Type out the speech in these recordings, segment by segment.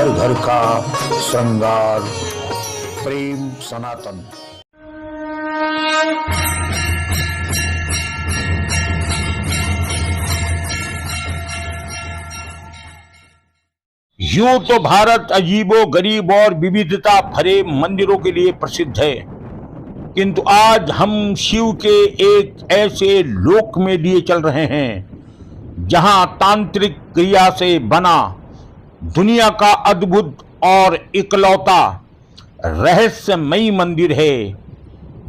घर घर का श्रृंगार। प्रेम सनातन। यूं तो भारत अजीबो गरीब और विविधता भरे मंदिरों के लिए प्रसिद्ध है, किंतु आज हम शिव के एक ऐसे लोक में लिए चल रहे हैं जहां तांत्रिक क्रिया से बना दुनिया का अद्भुत और इकलौता रहस्यमयी मंदिर है,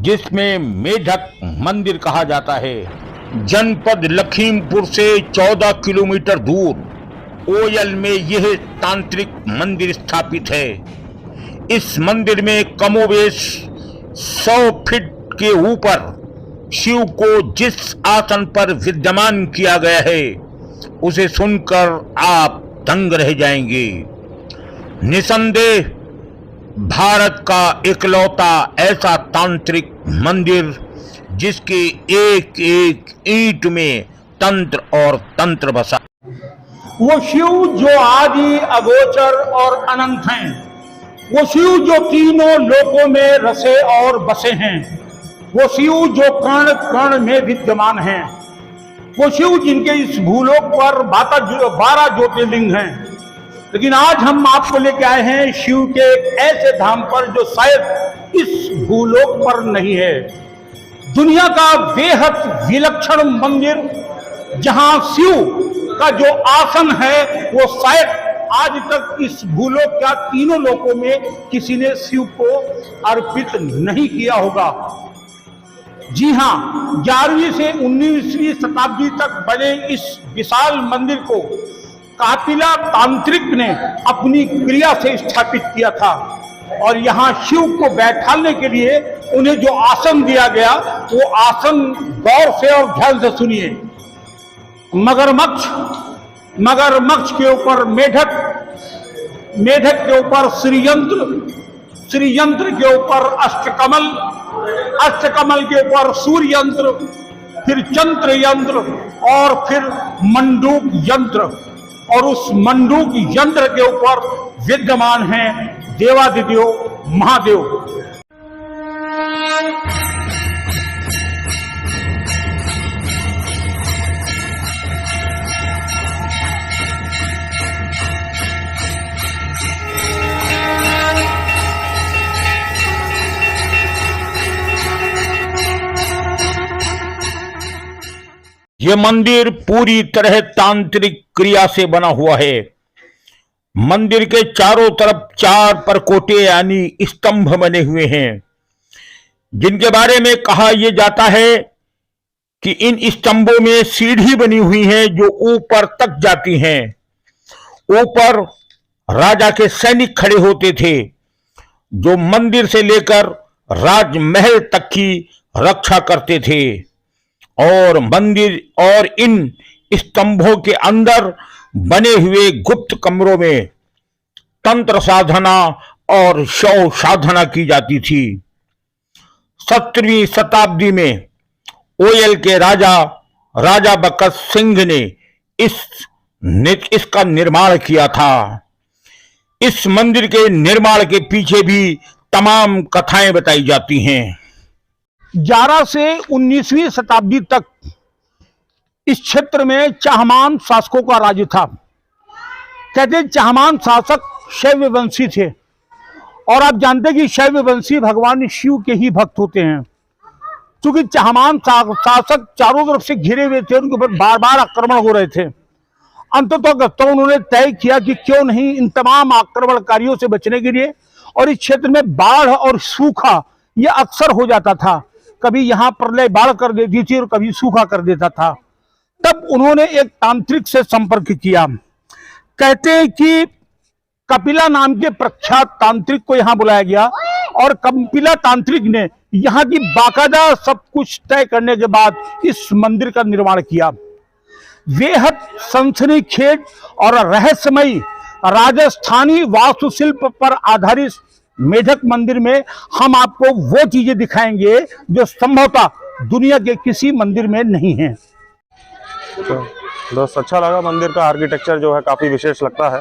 जिसमें मेढक मंदिर कहा जाता है। जनपद लखीमपुर से 14 किलोमीटर दूर ओयल में यह तांत्रिक मंदिर स्थापित है। इस मंदिर में कमोबेश 100 फीट के ऊपर शिव को जिस आसन पर विद्यमान किया गया है, उसे सुनकर आप दंग रह जाएंगे। निसंदेह भारत का इकलौता ऐसा तांत्रिक मंदिर जिसके एक एक ईंट में तंत्र और तंत्र बसा। वो शिव जो आदि अगोचर और अनंत हैं, वो शिव जो तीनों लोकों में रसे और बसे हैं, वो शिव जो कण कण में विद्यमान हैं, वो शिव जिनके इस भूलोक पर 12 ज्योतिर्लिंग हैं। लेकिन आज हम आपको लेके आए हैं शिव के एक ऐसे धाम पर जो शायद इस भूलोक पर नहीं है। दुनिया का बेहद विलक्षण मंदिर जहां शिव का जो आसन है वो शायद आज तक इस भूलोक का तीनों लोकों में किसी ने शिव को अर्पित नहीं किया होगा। जी हां, 11वीं से 19वीं शताब्दी तक बने इस विशाल मंदिर को कापिला तांत्रिक ने अपनी क्रिया से स्थापित किया था, और यहाँ शिव को बैठाने के लिए उन्हें जो आसन दिया गया वो आसन गौर से और ध्यान से सुनिए। मगरमच्छ के ऊपर मेढक, मेढक के ऊपर श्रीयंत्र, श्रीयंत्र के ऊपर अष्टकमल, अष्टकमल के ऊपर सूर्ययंत्र, फिर चंद्र यंत्र और फिर मंडूक यंत्र, और उस मंडूक यंत्र के ऊपर विद्यमान हैं देवादिदेव महादेव। यह मंदिर पूरी तरह तांत्रिक क्रिया से बना हुआ है। मंदिर के चारों तरफ 4 परकोटे यानी स्तंभ बने हुए हैं, जिनके बारे में कहा यह जाता है कि इन स्तंभों में सीढ़ी बनी हुई है जो ऊपर तक जाती हैं। ऊपर राजा के सैनिक खड़े होते थे जो मंदिर से लेकर राजमहल तक की रक्षा करते थे, और मंदिर और इन स्तंभों के अंदर बने हुए गुप्त कमरों में तंत्र साधना और शव साधना की जाती थी। 17वीं शताब्दी में ओयल के राजा बकत सिंह ने इसका निर्माण किया था। इस मंदिर के निर्माण के पीछे भी तमाम कथाएं बताई जाती हैं। 11 से 19वीं शताब्दी तक इस क्षेत्र में चाहमान शासकों का राज्य था। कहते चाहमान शासक शैव वंशी थे, और आप जानते कि शैव वंशी भगवान शिव के ही भक्त होते हैं। क्योंकि चाहमान शासक चारों तरफ से घिरे हुए थे, उनके ऊपर बार बार आक्रमण हो रहे थे। अंततः उन्होंने तय किया कि क्यों नहीं इन तमाम आक्रमणकारियों से बचने के लिए, और इस क्षेत्र में बाढ़ और सूखा यह अक्सर हो जाता था, कभी यहाँ प्रलय बाढ़ कर देती थी और कभी सूखा कर देता था। तब उन्होंने एक तांत्रिक से संपर्क किया। कहते हैं कि कपिला नाम के प्रख्यात तांत्रिक को यहाँ बुलाया गया, और कपिला तांत्रिक ने यहाँ की बाकायदा सब कुछ तय करने के बाद इस मंदिर का निर्माण किया। बेहद सनसनीखेज और रहस्यमयी राजस्थानी वास्तुशिल्प पर आधारित मेढक मंदिर में हम आपको वो चीजें दिखाएंगे जो संभवतः दुनिया के किसी मंदिर में नहीं है। तो दोस्त अच्छा लगा, मंदिर का आर्किटेक्चर जो है काफी विशेष लगता है।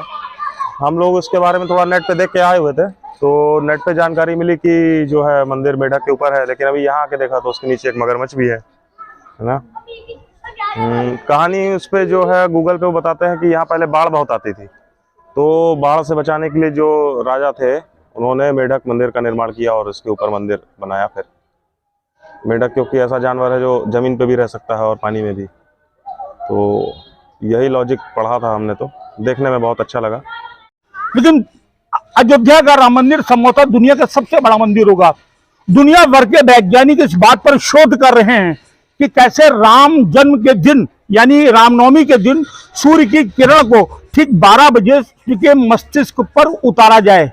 हम लोग उसके बारे में थोड़ा नेट पे देख के आए हुए थे, तो नेट पे जानकारी मिली कि जो है मंदिर मेढक के ऊपर है, लेकिन अभी यहाँ आके देखा तो उसके नीचे एक मगरमच्छ भी है ना। कहानी उस पे जो है गूगल पे वो बताते हैं कि यहाँ पहले बाढ़ बहुत आती थी, तो बाढ़ से बचाने के लिए जो राजा थे उन्होंने मेढक मंदिर का निर्माण किया और इसके ऊपर मंदिर बनाया। फिर मेढक क्योंकि ऐसा जानवर है जो जमीन पे भी रह सकता है और पानी में भी, तो यही लॉजिक पढ़ा था हमने, तो देखने में बहुत अच्छा लगा। लेकिन अयोध्या का राम मंदिर संभवतः दुनिया का सबसे बड़ा मंदिर होगा। दुनिया भर के वैज्ञानिक इस बात पर शोध कर रहे हैं कि कैसे राम जन्म के दिन यानी रामनवमी के दिन सूर्य की किरण को ठीक 12 बजे के मस्तिष्क पर उतारा जाए।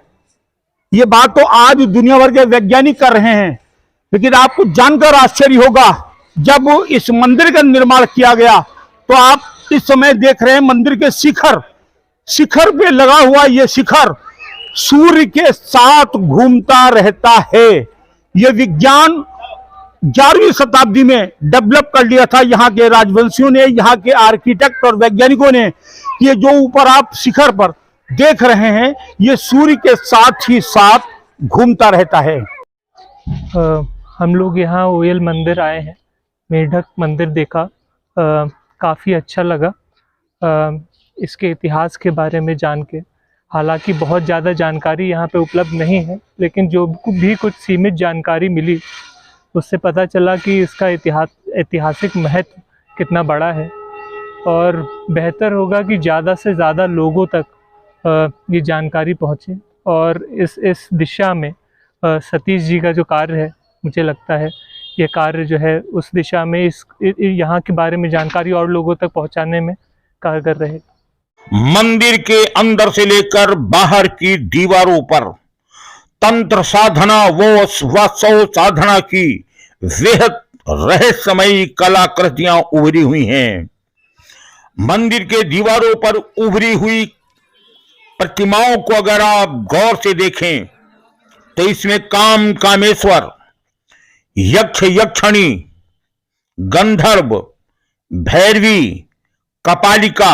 ये बात तो आज दुनिया भर के वैज्ञानिक कर रहे हैं। लेकिन आपको जानकर आश्चर्य होगा, जब इस मंदिर का निर्माण किया गया तो आप इस समय देख रहे हैं मंदिर के शिखर पे लगा हुआ ये शिखर सूर्य के साथ घूमता रहता है। यह विज्ञान 11वीं शताब्दी में डेवलप कर लिया था यहाँ के राजवंशियों ने, यहाँ के आर्किटेक्ट और वैज्ञानिकों ने। ये जो ऊपर आप शिखर पर देख रहे हैं ये सूर्य के साथ ही साथ घूमता रहता है। हम लोग यहाँ ओयल मंदिर आए हैं, मेढक मंदिर देखा, काफ़ी अच्छा लगा इसके इतिहास के बारे में जान के। हालांकि बहुत ज़्यादा जानकारी यहाँ पे उपलब्ध नहीं है, लेकिन जो भी कुछ सीमित जानकारी मिली उससे पता चला कि इसका ऐतिहासिक महत्व कितना बड़ा है। और बेहतर होगा कि ज़्यादा से ज़्यादा लोगों तक ये जानकारी पहुँचे। और इस दिशा में सतीश जी का जो कार्य है, मुझे लगता है ये कार्य जो है उस दिशा में यहाँ के बारे में जानकारी और लोगों तक पहुँचाने में कारगर रहेगा। मंदिर के अंदर से लेकर बाहर की दीवारों पर तंत्र साधना व स्वसव साधना की बेहद रहस्यमयी कलाकृतियां उभरी हुई हैं। मंदिर के दीवारों पर उभरी हुई प्रतिमाओं को अगर आप गौर से देखें तो इसमें कामेश्वर, यक्ष यक्षणी, गंधर्व, भैरवी, कपालिका,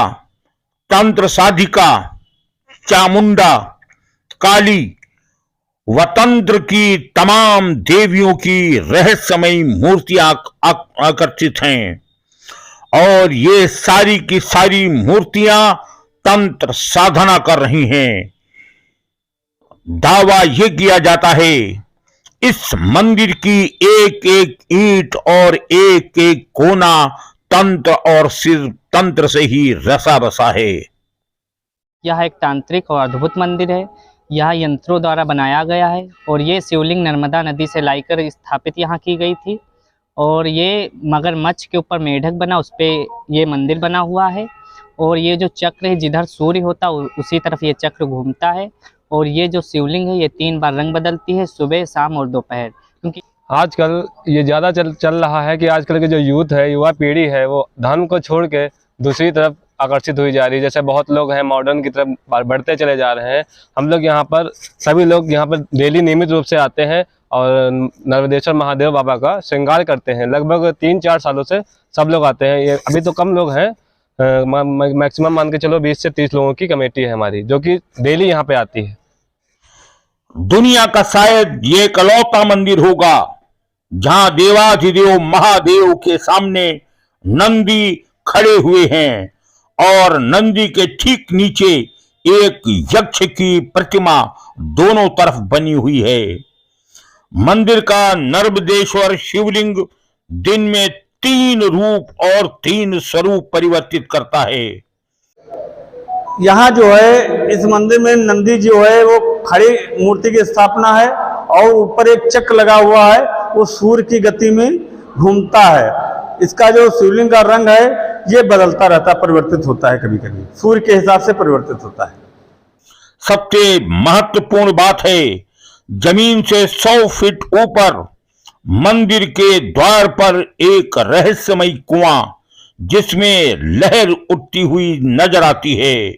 तंत्र साधिका, चामुंडा, काली व तंत्र की तमाम देवियों की रहस्यमयी मूर्तियां आकर्षित हैं। और ये सारी की सारी मूर्तियां तंत्र साधना कर रही हैं। दावा यह किया जाता है इस मंदिर की एक एक ईंट और एक एक कोना तंत्र और सिर्फ तंत्र से ही रसा बसा है। यह एक तांत्रिक और अद्भुत मंदिर है। यह यंत्रों द्वारा बनाया गया है और ये शिवलिंग नर्मदा नदी से लाकर स्थापित यहाँ की गई थी। और ये मगरमच्छ के ऊपर मेढक बना, उस पर ये मंदिर बना हुआ है। और ये जो चक्र है, जिधर सूर्य होता उसी तरफ ये चक्र घूमता है। और ये जो शिवलिंग है ये 3 बार रंग बदलती है, सुबह, शाम और दोपहर। क्योंकि आजकल ये ज़्यादा चल रहा है कि आजकल के जो यूथ है, युवा पीढ़ी है, वो धर्म को छोड़ के दूसरी तरफ आकर्षित हुई जा रही है। जैसे बहुत लोग हैं मॉडर्न की तरफ बढ़ते चले जा रहे हैं। हम लोग यहाँ पर सभी लोग यहाँ पर डेली नियमित रूप से आते हैं और नर्मदेश्वर महादेव बाबा का श्रृंगार करते हैं। लगभग 3-4 सालों से सब लोग आते हैं। ये अभी तो कम लोग हैं, मैक्सिमम मान के चलो 20 से 30 लोगों की कमेटी है हमारी, जो कि डेली यहाँ पे आती है। दुनिया का शायद ये इकलौता मंदिर होगा जहां देवाधिदेव महादेव के सामने नंदी खड़े हुए हैं और नंदी के ठीक नीचे एक यक्ष की प्रतिमा दोनों तरफ बनी हुई है। मंदिर का नर्मदेश्वर शिवलिंग दिन में 3 रूप और 3 स्वरूप परिवर्तित करता है। यहाँ जो है इस मंदिर में नंदी जो है वो खड़ी मूर्ति की स्थापना है और ऊपर एक चक्र लगा हुआ है, वो सूर्य की गति में घूमता है। इसका जो शिवलिंग का रंग है ये बदलता रहता है, परिवर्तित होता है, कभी कभी सूर्य के हिसाब से परिवर्तित होता है। सबसे महत्वपूर्ण बात है, जमीन से 100 फीट ऊपर मंदिर के द्वार पर एक रहस्यमयी कुआं जिसमें लहर उठती हुई नजर आती है।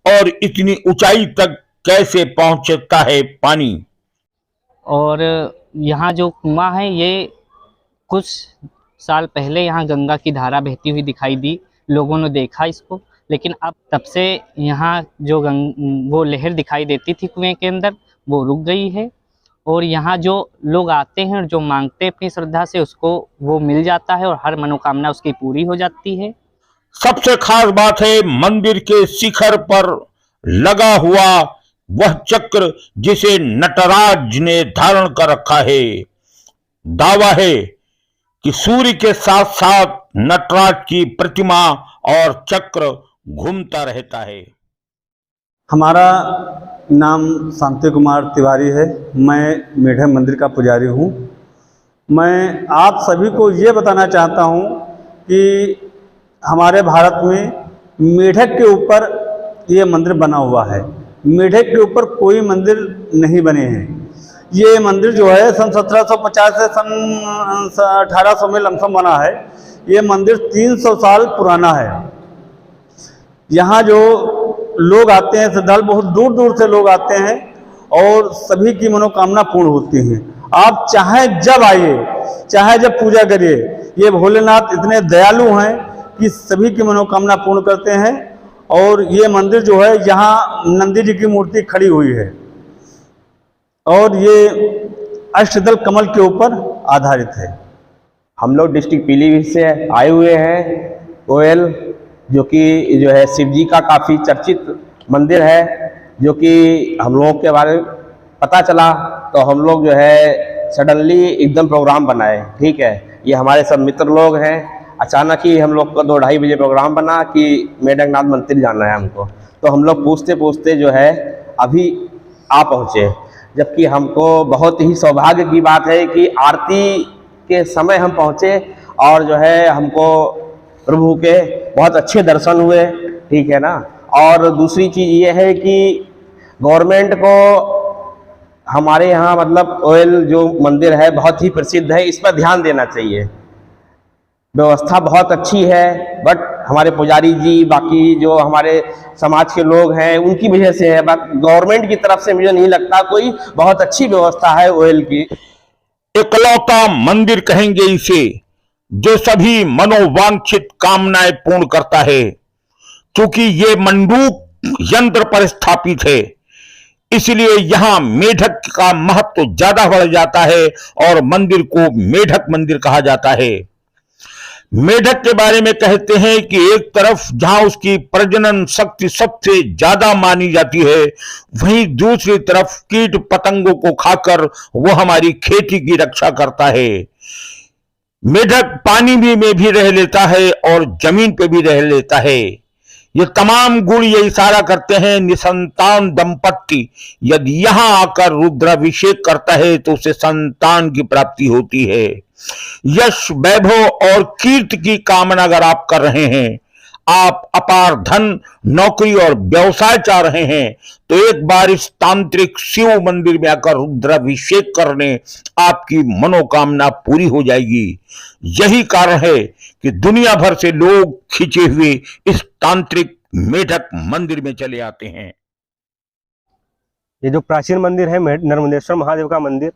और इतनी ऊंचाई तक कैसे पहुंचता है पानी। और यहाँ जो कुआं है ये कुछ साल पहले यहाँ गंगा की धारा बहती हुई दिखाई दी, लोगों ने देखा इसको। लेकिन अब तब से यहाँ जो वो लहर दिखाई देती थी कुएं के अंदर, वो रुक गई है। और यहाँ जो लोग आते हैं और जो मांगते हैं अपनी श्रद्धा से, उसको वो मिल जाता है और हर मनोकामना उसकी पूरी हो जाती है। सबसे खास बात है मंदिर के शिखर पर लगा हुआ वह चक्र जिसे नटराज ने धारण कर रखा है। दावा है कि सूर्य के साथ साथ नटराज की प्रतिमा और चक्र घूमता रहता है। हमारा नाम शांति कुमार तिवारी है। मैं मेढक मंदिर का पुजारी हूँ। मैं आप सभी को ये बताना चाहता हूँ कि हमारे भारत में मेढक के ऊपर ये मंदिर बना हुआ है। मेढक के ऊपर कोई मंदिर नहीं बने हैं। ये मंदिर जो है सन 1750 से सन 1800 में लमसम बना है। ये मंदिर 300 साल पुराना है। यहाँ जो लोग आते हैं, श्रद्धालु बहुत दूर दूर से लोग आते हैं और सभी की मनोकामना पूर्ण होती है। आप चाहे जब आइए, चाहे जब पूजा करिए, ये भोलेनाथ इतने दयालु हैं कि सभी की मनोकामना पूर्ण करते हैं। और ये मंदिर जो है, यहाँ नंदी जी की मूर्ति खड़ी हुई है और ये अष्टदल कमल के ऊपर आधारित है। हम लोग डिस्ट्रिक्ट पीलीभीत से आए हुए हैं। कोयल जो कि जो है शिव जी का काफ़ी चर्चित मंदिर है, जो कि हम लोगों के बारे में पता चला तो हम लोग जो है सडनली एकदम प्रोग्राम बनाए। ठीक है, ये हमारे सब मित्र लोग हैं। अचानक ही हम लोग को 2-2:30 बजे प्रोग्राम बना कि मेढकनाथ मंदिर जाना है हमको। तो हम लोग पूछते पूछते जो है अभी आ पहुँचे, जबकि हमको बहुत ही सौभाग्य की बात है कि आरती के समय हम पहुँचे और जो है हमको प्रभु के बहुत अच्छे दर्शन हुए। ठीक है ना। और दूसरी चीज़ ये है कि गवर्नमेंट को हमारे यहाँ मतलब कोयल जो मंदिर है बहुत ही प्रसिद्ध है, इस पर ध्यान देना चाहिए। व्यवस्था बहुत अच्छी है, बट हमारे पुजारी जी, बाकी जो हमारे समाज के लोग हैं, उनकी वजह से है। गवर्नमेंट की तरफ से मुझे नहीं लगता कोई बहुत अच्छी व्यवस्था है ओयल की। इकलौता मंदिर कहेंगे इसे, जो सभी मनोवांछित कामनाएं पूर्ण करता है। क्योंकि ये मंडूक यंत्र पर स्थापित है, इसलिए यहां मेढक का महत्व ज्यादा बढ़ जाता है और मंदिर को मेढक मंदिर कहा जाता है। मेढक के बारे में कहते हैं कि एक तरफ जहां उसकी प्रजनन शक्ति सबसे ज्यादा मानी जाती है, वहीं दूसरी तरफ कीट पतंगों को खाकर वो हमारी खेती की रक्षा करता है। मेढक पानी में भी रह लेता है और जमीन पे भी रह लेता है। ये तमाम गुण ये इशारा करते हैं निसंतान दंपत्ति यदि यहां आकर रुद्राभिषेक करता है तो उसे संतान की प्राप्ति होती है। यश, वैभव और कीर्ति की कामना अगर आप कर रहे हैं, आप अपार धन, नौकरी और व्यवसाय चाह रहे हैं, तो एक बार इस तांत्रिक शिव मंदिर में आकर रुद्राभिषेक करने आपकी मनोकामना पूरी हो जाएगी। यही कारण है कि दुनिया भर से लोग खिंचे हुए इस तांत्रिक मेढक मंदिर में चले आते हैं। ये जो प्राचीन मंदिर है नर्मदेश्वर महादेव का मंदिर,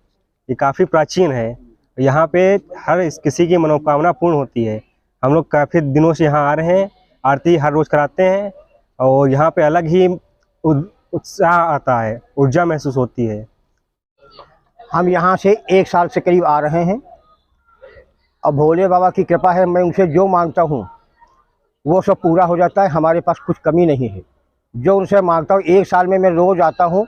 ये काफ़ी प्राचीन है। यहाँ पे हर किसी की मनोकामना पूर्ण होती है। हम लोग काफ़ी दिनों से यहाँ आ रहे हैं, आरती हर रोज़ कराते हैं और यहाँ पे अलग ही उत्साह आता है, ऊर्जा महसूस होती है। हम यहाँ से 1 साल से करीब आ रहे हैं और भोले बाबा की कृपा है, मैं उनसे जो मांगता हूँ वो सब पूरा हो जाता है। हमारे पास कुछ कमी नहीं है। जो उनसे मांगता हूँ, 1 साल में मैं रोज़ आता हूँ,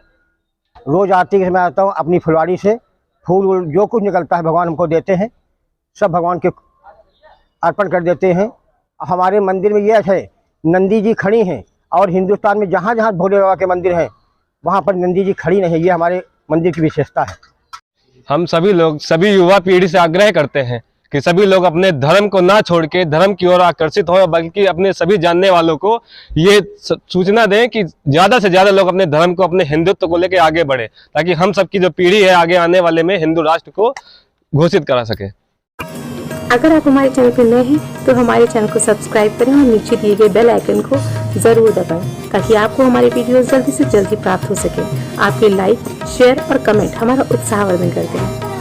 रोज़ आरती के समय आता हूँ, अपनी फुलवाड़ी से फूल जो कुछ निकलता है भगवान हमको देते हैं, सब भगवान के अर्पण कर देते हैं। हमारे मंदिर में ये है, नंदी जी खड़ी हैं और हिंदुस्तान में जहाँ जहाँ भोले बाबा के मंदिर हैं वहाँ पर नंदी जी खड़ी नहीं है। ये हमारे मंदिर की विशेषता है। हम सभी लोग, सभी युवा पीढ़ी से आग्रह करते हैं कि सभी लोग अपने धर्म को ना छोड़ के धर्म की ओर आकर्षित हो, बल्कि अपने सभी जानने वालों को ये सूचना दें कि ज़्यादा से ज़्यादा लोग अपने धर्म को, अपने हिंदुत्व को लेकर आगे बढ़े, ताकि हम सबकी जो पीढ़ी है आगे आने वाले में हिंदू राष्ट्र को घोषित करा सके। अगर आप हमारे चैनल पर नए हैं तो हमारे चैनल को सब्सक्राइब करें और नीचे दिए गए बेल आइकन को ज़रूर दबाएं, ताकि आपको हमारे वीडियोस जल्दी से जल्दी प्राप्त हो सके। आपके लाइक, शेयर और कमेंट हमारा उत्साहवर्धन करते हैं।